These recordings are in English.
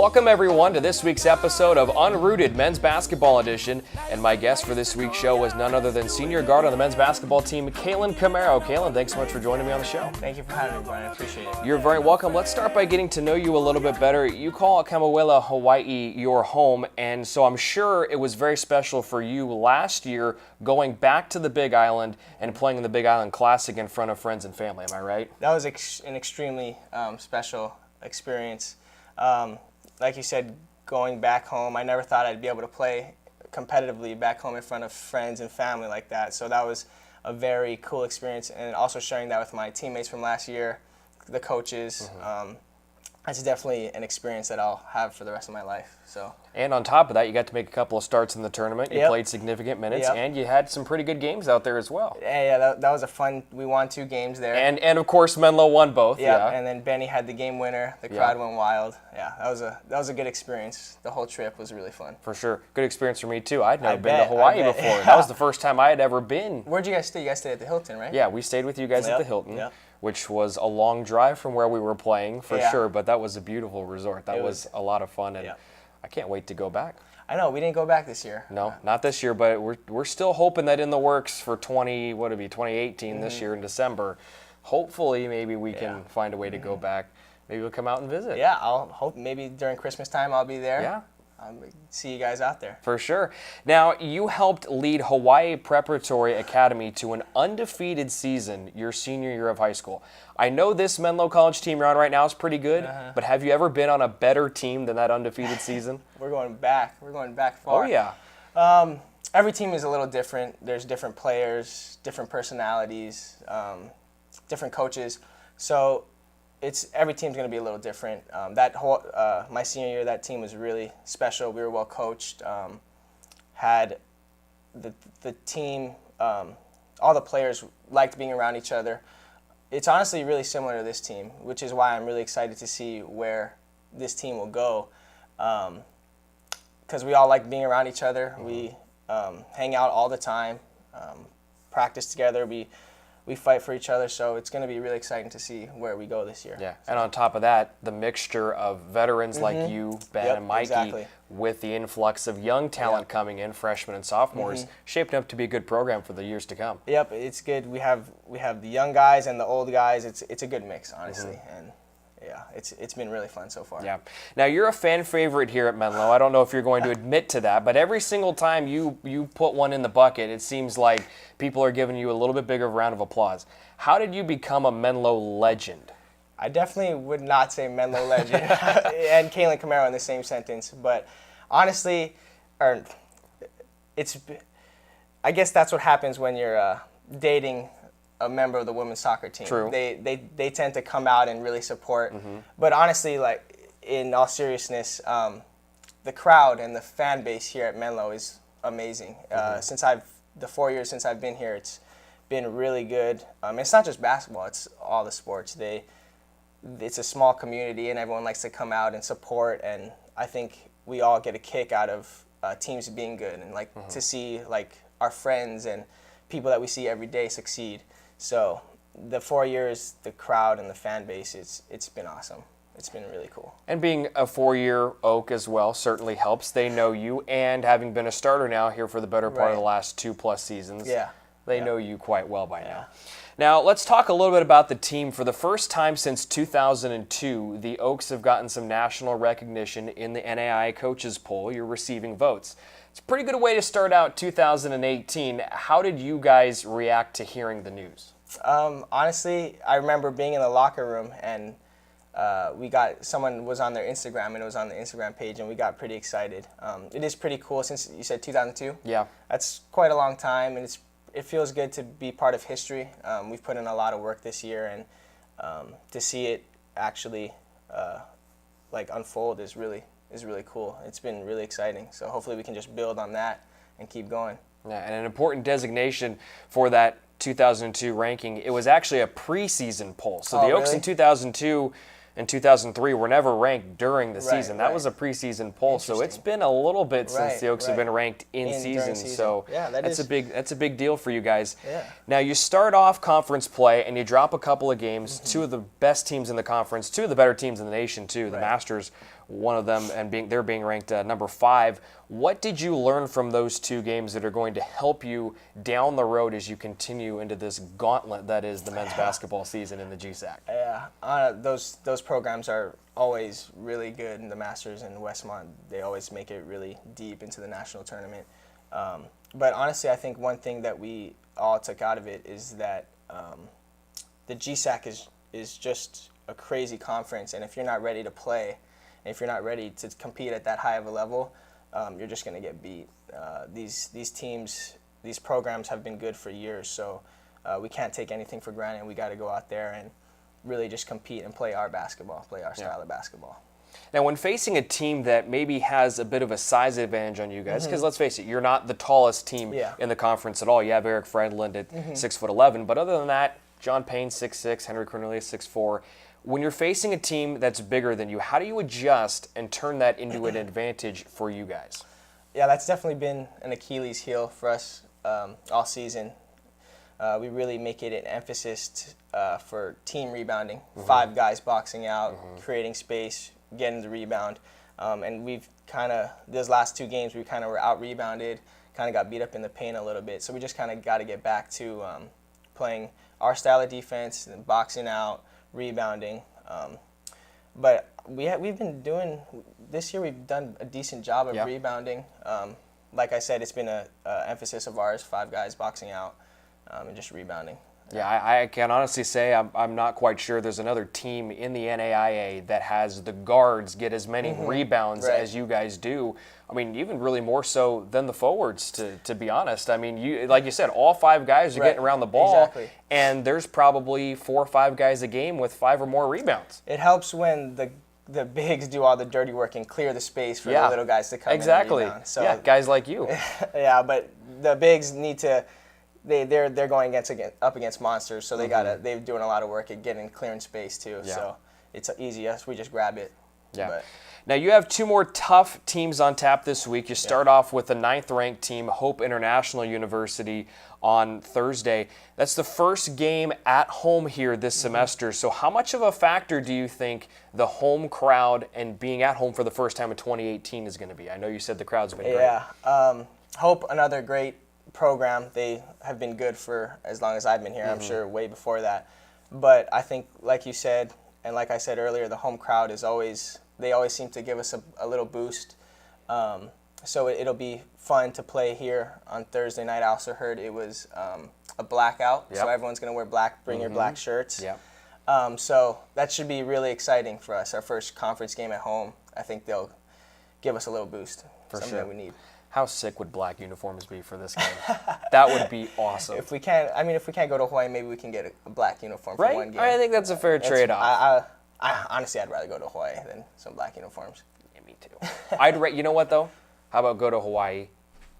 Welcome everyone to this week's episode of Unrooted Men's Basketball Edition, and my guest for this week's show was none other than senior guard on the men's basketball team, Kalan Camero. Kalan, thanks so much for joining me on the show. Thank you for having me, Brian. I appreciate it. You're very welcome. Let's start by getting to know you a little bit better. You call Kamawela, Hawaii your home, and so I'm sure it was very special for you last year going back to the Big Island and playing in the Big Island Classic in front of friends and family. Am I right? That was an extremely special experience. Like you said, going back home, I never thought I'd be able to play competitively back home in front of friends and family like that. So that was a very cool experience, and also sharing that with my teammates from last year, the coaches. That's definitely an experience that I'll have for the rest of my life. And on top of that, you got to make a couple of starts in the tournament. You played significant minutes, and you had some pretty good games out there as well. Yeah, that was a fun. We won 2 games there. And of course, Menlo won both. Yeah. And then Benny had the game winner. The crowd went wild. Yeah, that was a good experience. The whole trip was really fun. For sure, good experience for me too. I'd never been to Hawaii before. Yeah. That was the first time I had ever been. Where'd you guys stay? You guys stayed at the Hilton, right? Yeah, we stayed with you guys at the Hilton. Which was a long drive from where we were playing, for sure, but that was a beautiful resort. That was a lot of fun, and I can't wait to go back. I know, we didn't go back this year. No, not this year, but we're still hoping that in the works for 2018 this year in December. Hopefully, maybe we can find a way to go back. Maybe we'll come out and visit. Yeah, I'll hope maybe during Christmas time I'll be there. Yeah. See you guys out there. For sure. Now, you helped lead Hawaii Preparatory Academy to an undefeated season your senior year of high school. I know this Menlo College team you're on right now is pretty good, but have you ever been on a better team than that undefeated season? We're going back. We're going back far. Oh, yeah. Every team is a little different. There's different players, different personalities, different coaches. So every team's going to be a little different. My senior year, that team was really special. We were well coached. Had the team, all the players liked being around each other. It's honestly really similar to this team, which is why I'm really excited to see where this team will go. Because we all like being around each other. We hang out all the time, practice together. We fight for each other, so it's going to be really exciting to see where we go this year. Yeah, and on top of that, the mixture of veterans like you, Ben, and Mikey, with the influx of young talent coming in, freshmen and sophomores, shaping up to be a good program for the years to come. Yep, it's good. We have the young guys and the old guys. It's a good mix, honestly, and yeah, it's been really fun so far. Yeah. Now, you're a fan favorite here at Menlo. I don't know if you're going to admit to that, but every single time you put one in the bucket, it seems like people are giving you a little bit bigger round of applause. How did you become a Menlo legend? I definitely would not say Menlo legend and Kalan Camero in the same sentence, but honestly, I guess that's what happens when you're dating a member of the women's soccer team. True. They tend to come out and really support. But honestly, like in all seriousness, the crowd and the fan base here at Menlo is amazing. The 4 years since I've been here, it's been really good. It's not just basketball; it's all the sports. It's a small community, and everyone likes to come out and support. And I think we all get a kick out of teams being good, and to see like our friends and people that we see every day succeed. So the 4 years, the crowd and the fan base, it's been awesome. It's been really cool. And being a 4-year Oak as well certainly helps. They know you, and having been a starter now here for the better part of the last 2+ seasons, they know you quite well by now. Now, let's talk a little bit about the team. For the first time since 2002, the Oaks have gotten some national recognition in the NAIA Coaches Poll. You're receiving votes. It's a pretty good way to start out 2018. How did you guys react to hearing the news? Honestly, I remember being in the locker room, and someone was on their Instagram, and it was on the Instagram page, and we got pretty excited. It is pretty cool since you said 2002. Yeah. That's quite a long time, and it feels good to be part of history. We've put in a lot of work this year, and to see it actually unfold is really cool. It's been really exciting. So hopefully we can just build on that and keep going. Yeah, and an important designation for that 2002 ranking, it was actually a preseason poll. So the Oaks in 2002 and 2003 were never ranked during the season. That was a preseason poll. So it's been a little bit since the Oaks have been ranked in season. So that's a big deal for you guys. Yeah. Now you start off conference play and you drop a couple of games. Two of the best teams in the conference, two of the better teams in the nation too. The Masters one of them, and they're being ranked number 5. What did you learn from those 2 games that are going to help you down the road as you continue into this gauntlet that is the men's basketball season in the GSAC? Yeah, those programs are always really good in the Masters and Westmont. They always make it really deep into the national tournament. But honestly, I think one thing that we all took out of it is that the GSAC is just a crazy conference, and if you're not ready to play, and if you're not ready to compete at that high of a level, you're just going to get beat. These teams, these programs have been good for years, so we can't take anything for granted. We got to go out there and really just compete and play our basketball, play our style of basketball. Now, when facing a team that maybe has a bit of a size advantage on you guys, because let's face it, you're not the tallest team in the conference at all. You have Eric Friedland at 6'11", but other than that, John Payne 6'6", Henry Cornelius 6'4". When you're facing a team that's bigger than you, how do you adjust and turn that into an advantage for you guys? Yeah, that's definitely been an Achilles heel for us all season. We really make it an emphasis for team rebounding, 5 guys boxing out, creating space, getting the rebound. And we've kind of, those last 2 games, we kind of were out-rebounded, kind of got beat up in the paint a little bit. So we just kind of got to get back to playing our style of defense, and boxing out, rebounding. But we've been doing, this year we've done a decent job of rebounding. Like I said, it's been an emphasis of ours, 5 guys boxing out and just rebounding. Yeah, I can honestly say I'm not quite sure there's another team in the NAIA that has the guards get as many rebounds as you guys do. I mean, even really more so than the forwards, to be honest. I mean, you like you said, all 5 guys are getting around the ball, and there's probably 4 or 5 guys a game with 5 or more rebounds. It helps when the bigs do all the dirty work and clear the space for the little guys to come in and rebound. So, yeah, guys like you. Yeah, but the bigs need to. They're going up against monsters, so they're doing a lot of work at getting clearing space too. Yeah. So it's easy. We just grab it. Yeah. But. Now you have 2 more tough teams on tap this week. You start off with the 9th-ranked team, Hope International University, on Thursday. That's the first game at home here this semester. So how much of a factor do you think the home crowd and being at home for the first time in 2018 is going to be? I know you said the crowd's been great. Yeah. Hope, another great program. They have been good for as long as I've been here. I'm sure way before that. But I think, like you said, and like I said earlier, the home crowd is always, they always seem to give us a little boost. So it'll be fun to play here on Thursday night. I also heard it was a blackout, so everyone's going to wear black, bring your black shirts. Yep. So that should be really exciting for us, our first conference game at home. I think they'll give us a little boost, something that we need. How sick would black uniforms be for this game? That would be awesome. If we can't go to Hawaii, maybe we can get a black uniform for one game. I think that's a fair trade-off. Honestly, I'd rather go to Hawaii than some black uniforms. Yeah, me too. You know what, though? How about go to Hawaii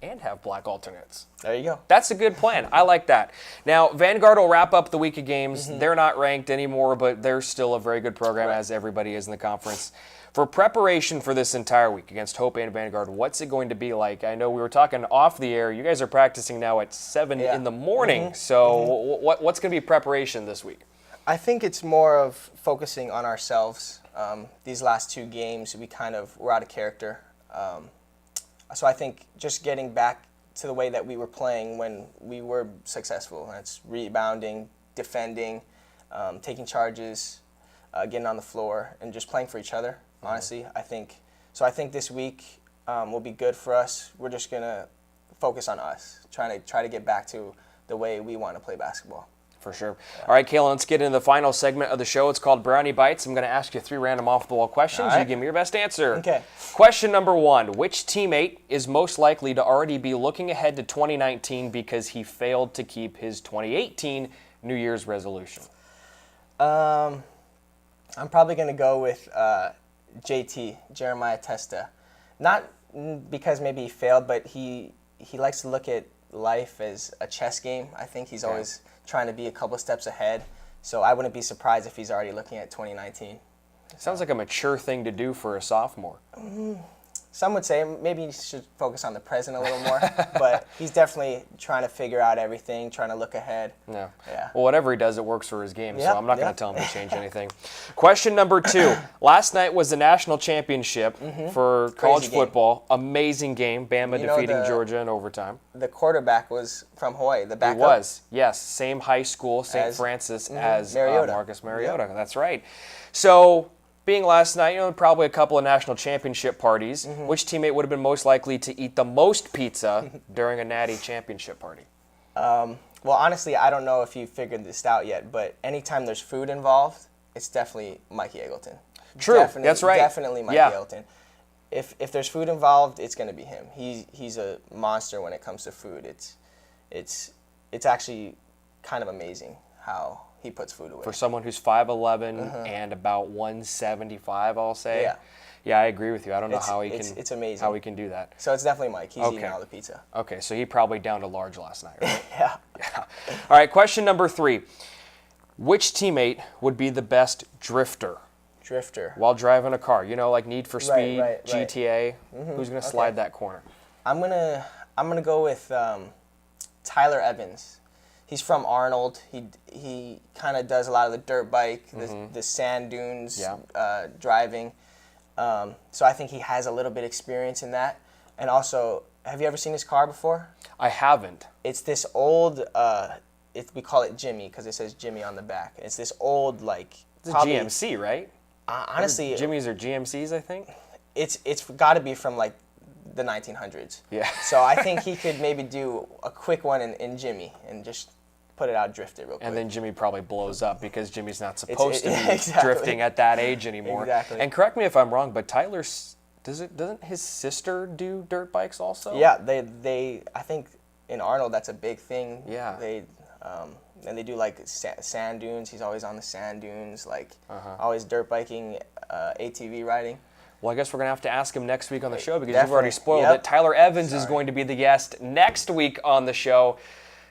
and have black alternates? There you go. That's a good plan. I like that. Now, Vanguard will wrap up the week of games. They're not ranked anymore, but they're still a very good program, as everybody is in the conference. For preparation for this entire week against Hope and Vanguard, what's it going to be like? I know we were talking off the air. You guys are practicing now at 7 in the morning. So what's going to be preparation this week? I think it's more of focusing on ourselves. These last 2 games, we're out of character. So I think just getting back to the way that we were playing when we were successful. That's rebounding, defending, taking charges, getting on the floor, and just playing for each other. Honestly, I think this week will be good for us. We're just gonna focus on us, try to get back to the way we want to play basketball. For sure. All right, Kalan, let's get into the final segment of the show. It's called Brownie Bites. I'm going to ask you 3 random off-the-wall questions. You give me your best answer. Okay. Question number 1. Which teammate is most likely to already be looking ahead to 2019 because he failed to keep his 2018 New Year's resolution? I'm probably going to go with JT, Jeremiah Testa. Not because maybe he failed, but he likes to look at life as a chess game. I think he's always trying to be a couple steps ahead. So I wouldn't be surprised if he's already looking at 2019. Sounds like a mature thing to do for a sophomore. Some would say maybe he should focus on the present a little more, but he's definitely trying to figure out everything, trying to look ahead. Yeah. Yeah. Well, whatever he does, it works for his game, Yep, so I'm not going to tell him to change anything. Question number 2. Last night was the national championship for college football. Amazing game. Bama defeating Georgia in overtime. The quarterback was from Hawaii, the backup. He was, yes. Same high school, St. Francis, as Marcus Mariota. Yep. That's right. So, being last night, probably a couple of national championship parties, which teammate would have been most likely to eat the most pizza during a natty championship party? Well, honestly, I don't know if you figured this out yet, but anytime there's food involved, it's definitely Mikey Eggleton. True, that's right. Definitely Mikey Eggleton. If there's food involved, it's going to be him. He's a monster when it comes to food. It's actually kind of amazing how he puts food away. For someone who's 5'11" and about 175, I'll say. Yeah. Yeah, I agree with you. I don't know how he can. It's amazing how he can do that. So it's definitely Mike. He's eating all the pizza. Okay, so he probably downed a large last night, right? Yeah. All right, question number 3. Which teammate would be the best drifter? Drifter. While driving a car, like Need for Speed, right. GTA. Who's gonna slide that corner? I'm gonna go with Tyler Evans. He's from Arnold. He kind of does a lot of the dirt bike, the sand dunes, driving. So I think he has a little bit of experience in that. And also, have you ever seen his car before? I haven't. It's this old, we call it Jimmy because it says Jimmy on the back. It's this old, it's a GMC, right? Honestly, Jimmys are GMCs, I think. It's got to be from the 1900s. Yeah. So I think he could maybe do a quick one in Jimmy and just put it out, drift it real quick. And then Jimmy probably blows up because Jimmy's not supposed to be drifting at that age anymore. Exactly. And correct me if I'm wrong, but doesn't his sister do dirt bikes also? Yeah, they I think in Arnold that's a big thing. Yeah. And they do sand dunes. He's always on the sand dunes, always dirt biking, ATV riding. Well, I guess we're going to have to ask him next week on the show because you've already spoiled it. Tyler Evans is going to be the guest next week on the show.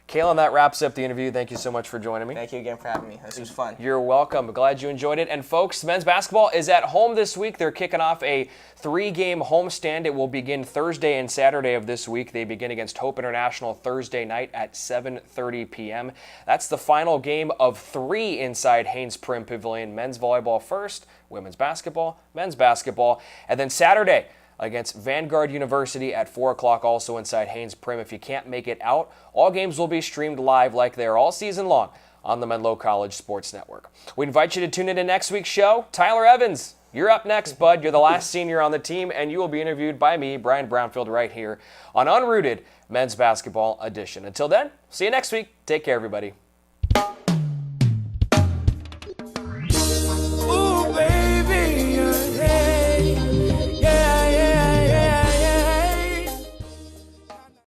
Kalan, that wraps up the interview. Thank you so much for joining me. Thank you again for having me. This was fun. You're welcome. Glad you enjoyed it. And folks, men's basketball is at home this week. They're kicking off a 3-game homestand. It will begin Thursday and Saturday of this week. They begin against Hope International Thursday night at 7:30 p.m. That's the final game of 3 inside Haynes Prim Pavilion. Men's volleyball first, women's basketball, men's basketball, and then Saturday against Vanguard University at 4 o'clock, also inside Haynes Prim. If you can't make it out, all games will be streamed live like they are all season long on the Menlo College Sports Network. We invite you to tune in to next week's show. Tyler Evans, you're up next, bud. You're the last senior on the team, and you will be interviewed by me, Brian Brownfield, right here on Unrooted Men's Basketball Edition. Until then, see you next week. Take care, everybody.